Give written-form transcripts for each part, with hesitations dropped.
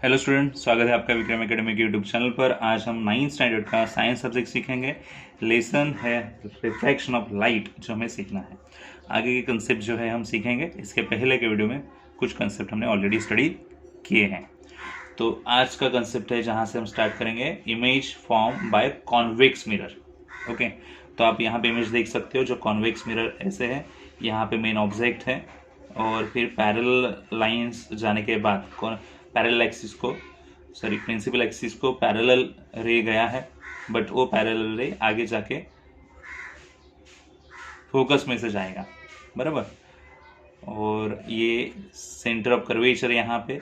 Hello student, स्वागत है आपका विक्रम एकेडमी के यूट्यूब चैनल पर। आज हम 9th स्टैंडर्ड का साइंस सब्जेक्ट सीखेंगे। लेसन है रिफ्लेक्शन ऑफ लाइट, जो हमें सीखना है। आगे के कंसेप्ट जो है हम सीखेंगे। इसके पहले के वीडियो में कुछ कंसेप्ट हमने ऑलरेडी स्टडी किए हैं। तो आज का कंसेप्ट है जहाँ से हम स्टार्ट करेंगे, image form by convex mirror. Okay, तो आप यहाँ पे इमेज देख सकते हो। जो कॉन्वेक्स मिरर ऐसे है, यहाँ पे मेन ऑब्जेक्ट है और फिर पैरेलल लाइंस जाने के बाद पैरेलल एक्सिस को प्रिंसिपल एक्सिस को पैरेलल रे गया है, बट वो पैरेलल रे आगे जाके फोकस में से जाएगा, बराबर। और ये सेंटर ऑफ कर्वेचर यहाँ पे,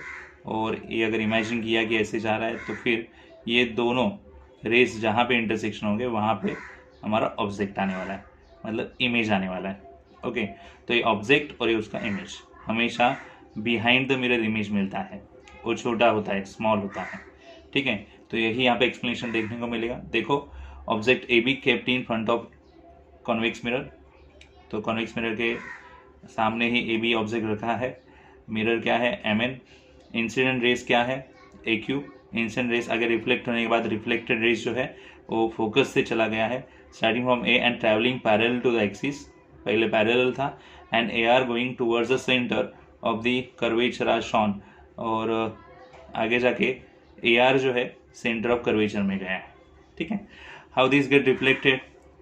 और ये अगर इमेजिन किया कि ऐसे जा रहा है तो फिर ये दोनों रेस जहाँ पे इंटरसेक्शन होंगे वहाँ पे हमारा ऑब्जेक्ट आने वाला है, मतलब इमेज आने वाला है। ओके, तो ये ऑब्जेक्ट और ये उसका इमेज हमेशा बिहाइंड द मिरर इमेज मिलता है। वो छोटा होता है, स्मॉल होता है, ठीक है। तो यही यहाँ पे एक्सप्लेनेशन देखने को मिलेगा। देखो, object A be kept in front of convex mirror. तो कॉन्वेक्स मिरर के सामने ही ए बी ऑब्जेक्ट रखा है। मिरर क्या है, एम एन। इंसिडेंट रेस क्या है, ए क्यू। इंसिडेंट रेस आगे रिफ्लेक्ट होने के बाद रिफ्लेक्टेड रेस जो है वो फोकस से चला गया है, starting from A and travelling parallel to the axis. पहले पैरेलल था, and A R going towards the centre of the curvature are shown. और आगे जाके ए आर जो है सेंटर ऑफ कर्वेचर में गया है, ठीक है। How this gate reflected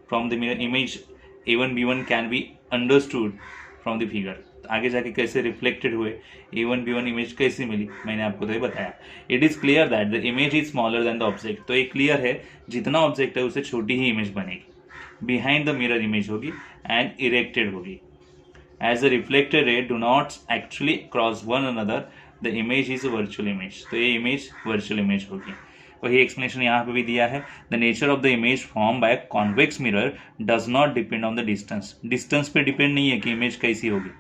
from the mirror image A1 B1 can be understood from the figure. आगे जाके कैसे रिफ्लेक्टेड हुए, A1 B1 इमेज कैसे मिली, मैंने आपको तो ये बताया। It is clear that the image is smaller than the object. तो ये क्लियर है, जितना ऑब्जेक्ट है उससे छोटी ही इमेज बनेगी, बिहाइंड द मिरर इमेज होगी एंड इरेक्टेड होगी। As the reflected ray do not actually cross one another, the image is a virtual image. तो ये इमेज वर्चुअल इमेज होगी। वही एक्सप्लेनेशन यहाँ पे भी दिया है। The nature of the image form by convex mirror does not depend on the distance. Distance पे डिपेंड नहीं है कि इमेज कैसी होगी।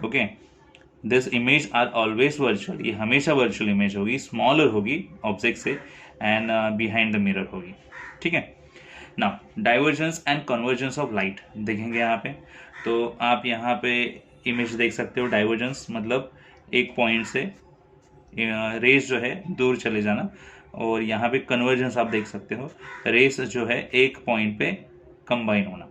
Okay, this image are always virtual. ये हमेशा वर्चुअल इमेज होगी, स्मॉलर होगी ऑब्जेक्ट से एंड बिहाइंड द मिरर होगी, ठीक है। Now divergence and convergence of light देखेंगे यहाँ पे। तो आप यहाँ पे इमेज देख सकते हो। डाइवर्जेंस मतलब एक पॉइंट से रेस जो है दूर चले जाना, और यहाँ पे कन्वर्जेंस आप देख सकते हो, रेस जो है एक पॉइंट पे कंबाइन होना।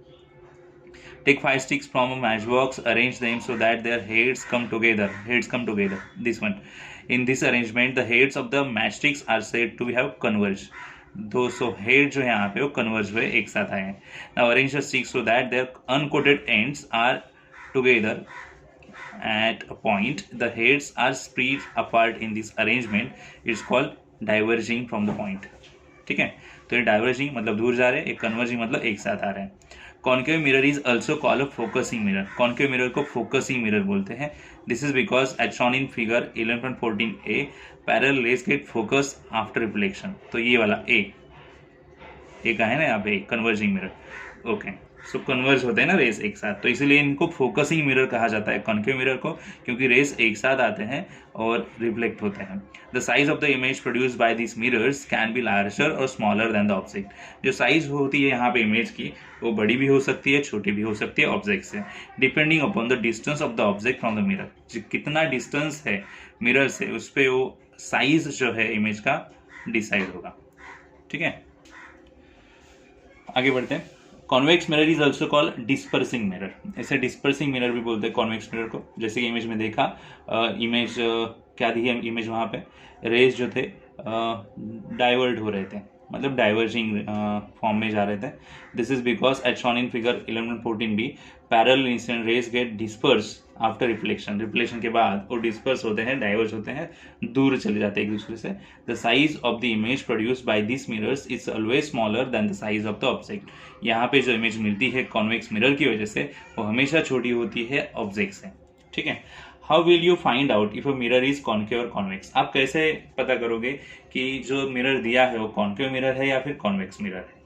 Take 5 sticks from a matchbox, arrange them so that their heads come together. This one. In this arrangement, the heads of the matchsticks are said to have converged. 200 head जो है यहाँ पे वो converge हुए, एक साथ आए हैं। Now arrange the sticks so that their uncoated ends are together at a point. The heads are spread apart in this arrangement. It's called diverging from the point. ठीक है, तो ये डाइवर्जिंग मतलब दूर जा रहे हैं, एक कन्वर्जिंग मतलब एक साथ आ रहे हैं। Concave mirror is also called focusing mirror. Concave mirror को फोकसिंग मिरर बोलते हैं। This is because as shown in figure 11.14a parallel rays get focus after reflection. तो ये वाला ए का है ना यहाँ पे converging mirror. Okay, so converge होते हैं ना रेस एक साथ, तो इसीलिए इनको फोकसिंग मिरर कहा जाता है, कॉन्केव मिरर को, क्योंकि रेस एक साथ आते हैं और रिफ्लेक्ट होते हैं। The size of the image produced by this mirrors can be larger और स्मॉलर देन द ऑब्जेक्ट। जो साइज होती है यहाँ पे इमेज की, वो बड़ी भी हो सकती है, छोटी भी हो सकती है ऑब्जेक्ट से, depending upon the distance of the object from the mirror. कितना डिस्टेंस है मिरर से, उस पर वो साइज जो है इमेज का डिसाइड होगा, ठीक है। आगे बढ़ते हैं। Convex mirror is also called dispersing mirror. ऐसे डिस्पर्सिंग मिरर भी बोलते हैं कॉन्वेक्स मिरर को। जैसे कि इमेज में देखा, इमेज क्या दी है, इमेज वहाँ पे रेज जो थे डाइवर्ट हो रहे थे, मतलब डाइवर्जिंग फॉर्म में जा रहे थे। This is because as shown in figure 11.14b parallel incident rays get disperse after reflection. Reflection के बाद वो डिस्पर्स होते हैं, डाइवर्ज होते हैं, दूर चले जाते हैं एक दूसरे से। The size of the image produced by this mirrors is always smaller than the size of the object. यहाँ पे जो इमेज मिलती है कॉन्वेक्स मिरर की वजह से, वो हमेशा छोटी होती है ऑब्जेक्ट से, ठीक है। How will you find out if a mirror is concave और कॉन्वेक्स? आप कैसे पता करोगे कि जो मिरर दिया है वो कॉन्केव मिरर है या फिर कॉन्वेक्स मिरर है?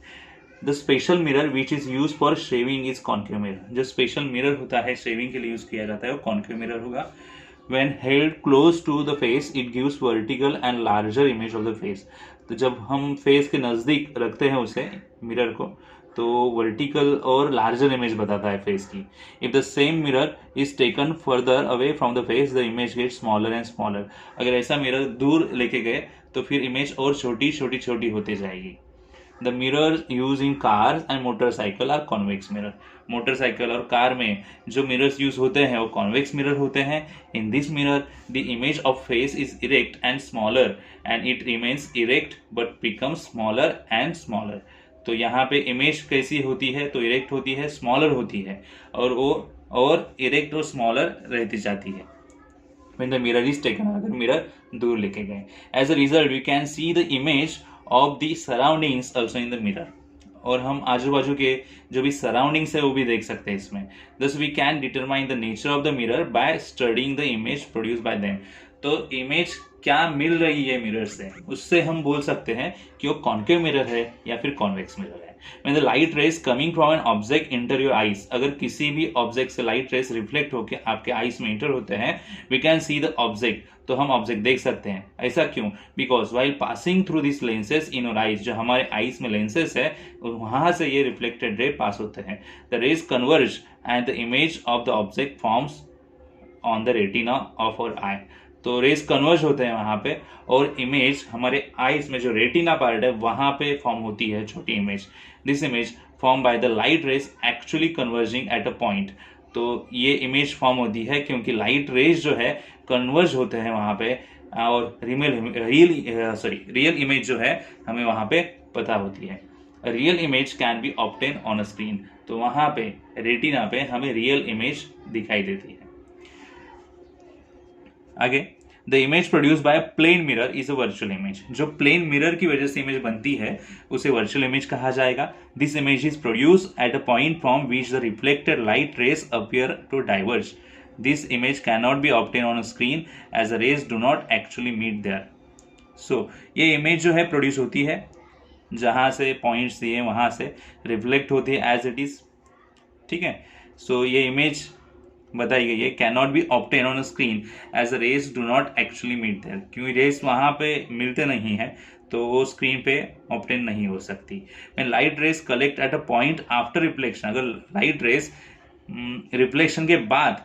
The special mirror which is use for shaving is concave mirror. जो स्पेशल मिरर होता है शेविंग के लिए यूज किया जाता है वो कॉन्केव मिरर होगा। When held close to the face, it gives vertical and larger image of the face. तो जब हम फेस के नज़दीक रखते हैं उसे मिरर को, तो वर्टिकल और लार्जर इमेज बताता है फेस की. If the same mirror is taken further away from the face the image get smaller and smaller. अगर ऐसा मिरर दूर लेके गए तो फिर इमेज और छोटी छोटी छोटी होती जाएगी. The mirror use in car and motorcycle are convex mirror. Motorcycle और कार में जो मिरर्स यूज होते हैं वो कॉन्वेक्स मिरर होते हैं. In this mirror the image of face is erect and smaller and it remains erect but becomes smaller and smaller. तो यहाँ पे इमेज कैसी होती है, तो इरेक्ट होती है, स्मॉलर होती है, और वो और इरेक्ट और स्मॉलर रहती जाती है when the mirror is taken. अगर मिरर दूर लेके गए. As a result we can see the image of the surroundings also in the mirror. और हम आजू बाजू के जो भी सराउंडिंग्स है वो भी देख सकते हैं इसमें. Thus we can determine the nature of the mirror by studying the image produced by them. तो इमेज क्या मिल रही है मिरर से, उससे हम बोल सकते हैं कि वो कॉन्केव मिरर है या फिर कॉन्वेक्स मिरर है. When the light rays coming from an object enter your eyes, अगर किसी भी ऑब्जेक्ट से लाइट रेस रिफ्लेक्ट होकर आपके आईज में इंटर होते हैं, we can see the object, तो हम ऑब्जेक्ट देख सकते हैं. ऐसा क्यों? Because while passing through these lenses in your eyes, जो हमारे आईज में लेंसेस है वहां से ये रिफ्लेक्टेड रे पास होते हैं. The rays converge and the image of the object forms on the retina of our eye. तो रेस कन्वर्ज होते हैं वहां पे और इमेज हमारे आईज में जो रेटिना पार्ट है वहां पे फॉर्म होती है छोटी image. This image form by the light rays actually converging eight a point. तो ये इमेज फॉर्म होती है क्योंकि लाइट रेस जो है कन्वर्ज होते हैं वहां पे और रियल इमेज जो है हमें वहां पे पता होती है. Real image can be obtain on a screen. तो वहां पे रेटिना पे हमें रियल इमेज दिखाई देती है. आगे, the image produce by plane mirror is a virtual image. जो प्लेन मिरर की वजह से इमेज बनती है उसे वर्चुअल इमेज कहा जाएगा. This image is produce at a point from which the reflected light rays appear to diverge. This image can not be obtain on a screen as the rays do not actually meet there. So ये image जो है produce होती है जहां से points दिए वहां से रिफ्लेक्ट होती है एज इट इज. ठीक है. सो ये इमेज बताई गई है can not be obtain on screen as a rays do not actually meet there. क्योंकि रेस वहां पे मिलते नहीं है तो वो स्क्रीन पे ऑब्टेन नहीं हो सकती. When light rays collect eight a point after reflection, अगर लाइट रेस रिफ्लेक्शन के बाद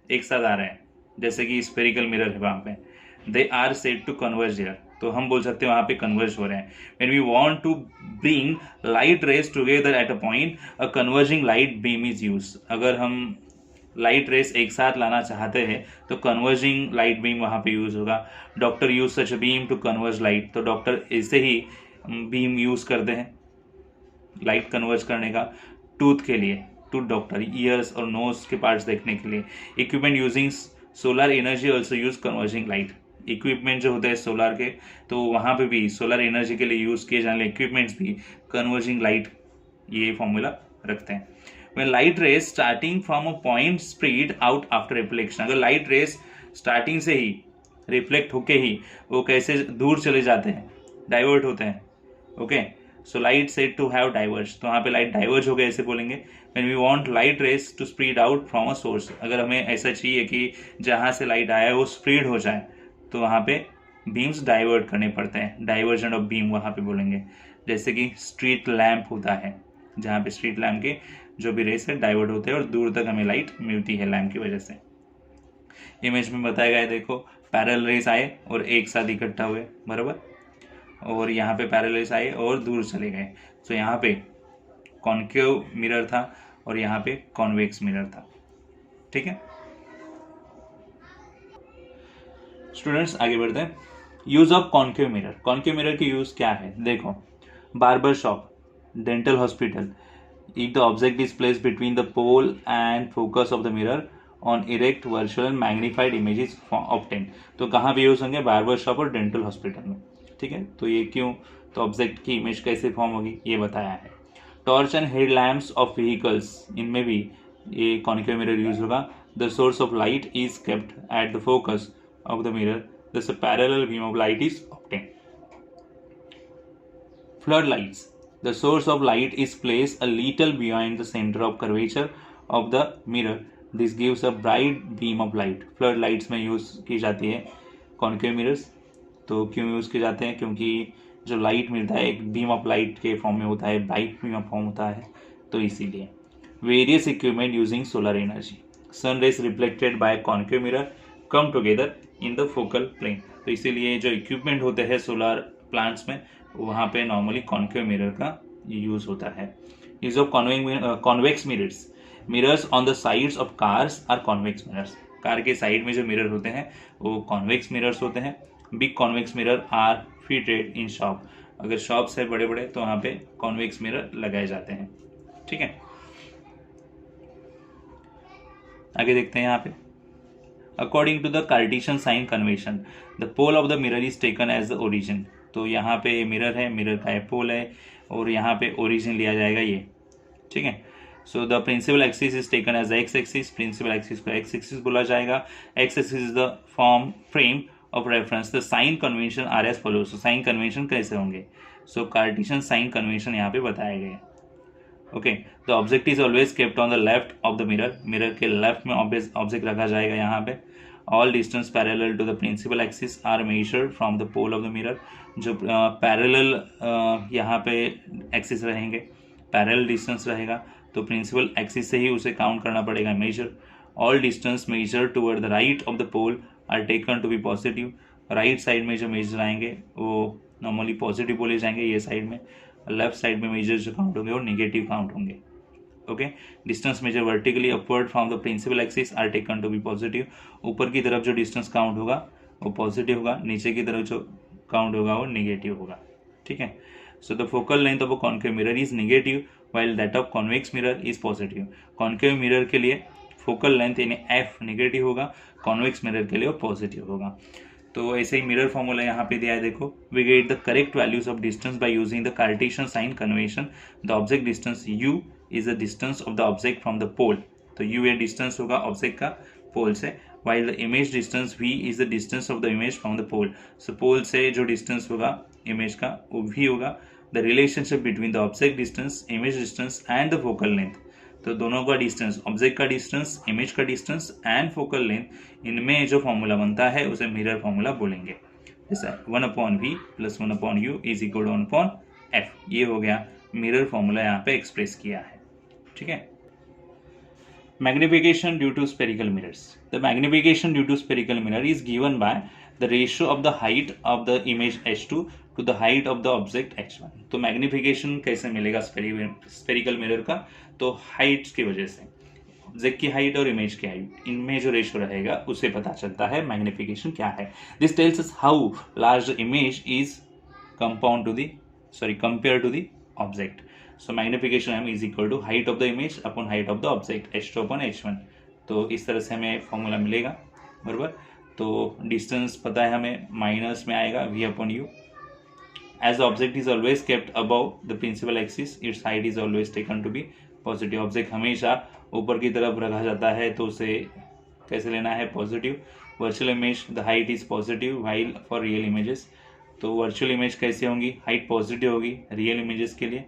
एक साथ आ रहे हैं जैसे कि स्फेरिकल मिरर है वहां पे, they are said to converge here. तो हम बोल सकते हैं वहां पे कन्वर्ज हो रहे हैं. When we want to bring light rays together at a point a converging light beam is use. अगर हम लाइट रेस एक साथ लाना चाहते हैं तो कन्वर्जिंग लाइट बीम वहाँ पे यूज होगा. Doctor use such beam to converge light. तो डॉक्टर ऐसे ही बीम यूज करते हैं लाइट कन्वर्ज करने का. टूथ के लिए टूथ डॉक्टर ईयर्स और नोज के पार्ट्स देखने के लिए. Equipment using solar energy also use converging light. Equipment जो होते हैं सोलर के तो वहाँ पे भी सोलर एनर्जी के लिए यूज किए जाने वाले इक्विपमेंट्स भी कन्वर्जिंग लाइट ये फॉर्मूला रखते हैं. When light rays starting from a point spread out after reflection, अगर लाइट रेस स्टार्टिंग से ही रिफ्लेक्ट होके ही वो कैसे दूर चले जाते हैं, डाइवर्ट होते हैं. Okay. So light said to have diverge. तो वहाँ पे लाइट डाइवर्ज हो गए ऐसे बोलेंगे. When we want light rays to spread out from a source, अगर हमें ऐसा चाहिए कि जहाँ से लाइट आया है वो स्प्रेड हो जाए तो वहाँ पे बीम्स डाइवर्ट करने पड़ते हैं. डाइवर्जन ऑफ बीम वहाँ पे बोलेंगे. जैसे कि स्ट्रीट लैम्प होता है जहाँ पे स्ट्रीट लैम्प के जो भी रेस है डाइवर्ट होते हैं और दूर तक हमें लाइट मिलती है लैम्प की वजह से. इमेज में बताया गया है देखो पैरेलल रेस आए और एक साथ इकट्ठा हुए बराबर, और यहाँ पे पैरेलल रेस आए और दूर चले गए. तो यहाँ पे कॉन्केव मिरर था और यहाँ पे कॉन्वेक्स मिरर था. ठीक है स्टूडेंट्स, आगे बढ़ते हैं. Use of concave mirror. Concave mirror की यूज क्या है देखो. Barber shop, dental hospital. If the object is placed between the pole and focus of the mirror on erect virtual and magnified image is obtained. तो कहाँ पे use होंगे? Barber shop और dental hospital में. ठीक है. तो ये क्यों? तो ऑब्जेक्ट की इमेज कैसे फॉर्म होगी ये बताया है. Torch and head lamps of vehicles, इनमें भी ये कॉनिकल मिरर यूज होगा. The source of light is kept at the focus of the mirror, thus a parallel beam of light is obtained. Flood lights. The source of light is placed a little behind the center of curvature of the mirror. This gives a bright beam of light. Flood lights में use की जाती है concave mirrors. तो क्यों use किए जाते हैं? क्योंकि जो लाइट मिलता है एक बीम ऑफ लाइट के फॉर्म में होता है, ब्राइट बीम ऑफ फॉर्म होता है, तो इसीलिए various equipment using solar energy, sun rays reflected by concave mirror come together in the focal plane. तो इसीलिए जो इक्विपमेंट होते हैं सोलर प्लांट्स में वहाँ पे नॉर्मली कॉन्केव मिरर का यूज होता है। Use of convex mirrors, mirrors on the sides of cars are convex mirrors, car के साइड में जो मिरर होते हैं वो कॉन्वेक्स मिरर्स होते हैं। Big convex mirror are fitted in shop, अगर शॉप्स है बड़े बड़े तो वहाँ पे कॉन्वेक्स मिरर लगाए जाते हैं। ठीक है, आगे देखते हैं यहाँ पे। According to the Cartesian sign convention the pole of the mirror is taken as the origin. तो यहाँ पे मिरर है, मिरर का पोल है और यहाँ पे ओरिजिन लिया जाएगा ये। ठीक है, so the principal axis is taken as X axis, principal axis को एक्स एक्सिस बोला जाएगा। X axis is the form frame of reference. The sign convention are as follows. So sign convention कैसे होंगे, सो कार्टेशियन साइन कन्वेंशन यहाँ पे बताए गए। Okay, the object is always kept on the left of the mirror, mirror के left में object रखा जाएगा यहाँ पे। All distance parallel to the principal axis are measured from the pole of the mirror. जो पैरेलल यहाँ पे axis रहेंगे, पैरेलल डिस्टेंस रहेगा तो प्रिंसिपल एक्सिस से ही उसे काउंट करना पड़ेगा, measure. All distance measure toward the right of the pole are taken to be positive. Right side में जो मेजर आएंगे वो नॉर्मली पॉजिटिव बोले जाएंगे ये साइड में, लेफ्ट साइड में मेजर जो काउंट होंगे वो नेगेटिव काउंट होंगे। Okay, distance measure vertically upward from the principal axis are taken to be positive. ऊपर की तरफ जो डिस्टेंस काउंट होगा वो पॉजिटिव होगा, नीचे की तरफ जो काउंट होगा वो नेगेटिव होगा। ठीक है, so the focal length of a concave mirror is negative while that of convex mirror is positive। Concave mirror के लिए फोकल लेंथ यानी एफ नेगेटिव होगा, कॉन्वेक्स मिरर के लिए वो पॉजिटिव होगा। तो ऐसे ही मिरर फॉर्मूला यहाँ पे दिया है, देखो। We get the correct values of distance by using the Cartesian sign convention. The object distance u is the distance of the object from the pole. तो u ये डिस्टेंस होगा ऑब्जेक्ट का पोल से, while the image distance v is the distance of the image from the pole। so pole से जो distance होगा image का वो v होगा। the relationship between the object distance, image distance and the focal length। तो दोनों का distance, object का डिस्टेंस, इमेज का डिस्टेंस एंड फोकल लेंथ, इनमें जो फॉर्मूला बनता है उसे मिरर फॉर्मूला बोलेंगे। जैसा 1/v + 1/u is equal to 1/f। ये हो गया मिरर फॉर्मूला यहाँ पे एक्सप्रेस किया है। ठीक है, magnification due to spherical mirrors। The magnification due to spherical mirror is given by the ratio of the height of the image h2 to the height of the object h1। तो magnification कैसे मिलेगा spherical mirror का, तो height की वजह से, object की height और इमेज की हाइट, इनमें जो रेशियो रहेगा उससे पता चलता है मैग्निफिकेशन क्या है। This tells us how large the image is compare to the object. So magnification m is equal to height of the image upon height of the object h2 upon h1। तो इस तरह से हमें formula मिलेगा, बराबर। तो distance पता है हमें, माइनस में आएगा v upon u। As the object is always kept above the principal axis, its height is always taken to be positive. Object हमेशा ऊपर की तरफ रखा जाता है तो उसे कैसे लेना है, positive. Virtual image the height is positive while for real images. तो वर्चुअल इमेज कैसे होंगी, हाइट पॉजिटिव होगी, रियल इमेजेस के लिए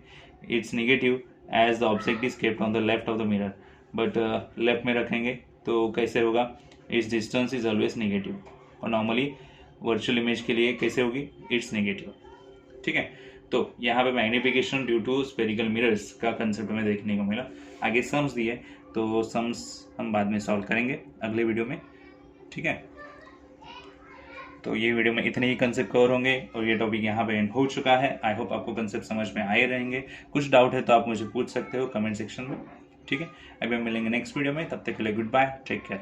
it's negative as the object is kept on the left of the mirror. But left में रखेंगे तो कैसे होगा, it's distance is always negative. और नॉर्मली वर्चुअल इमेज के लिए कैसे होगी, इट्स नेगेटिव। ठीक है, तो यहाँ पे magnification due to spherical mirrors का कंसेप्ट हमें देखने को मिला। आगे सम्स दिए तो सम्स हम बाद में सॉल्व करेंगे अगले वीडियो में। ठीक है, तो ये वीडियो में इतने ही कंसेप्ट कवर होंगे और ये टॉपिक यहाँ पे एंड हो चुका है। आई होप आपको कंसेप्ट समझ में आए रहेंगे। कुछ डाउट है तो आप मुझे पूछ सकते हो कमेंट सेक्शन में। ठीक है, अभी हम मिलेंगे नेक्स्ट वीडियो में, तब तक के लिए गुड बाय, टेक केयर।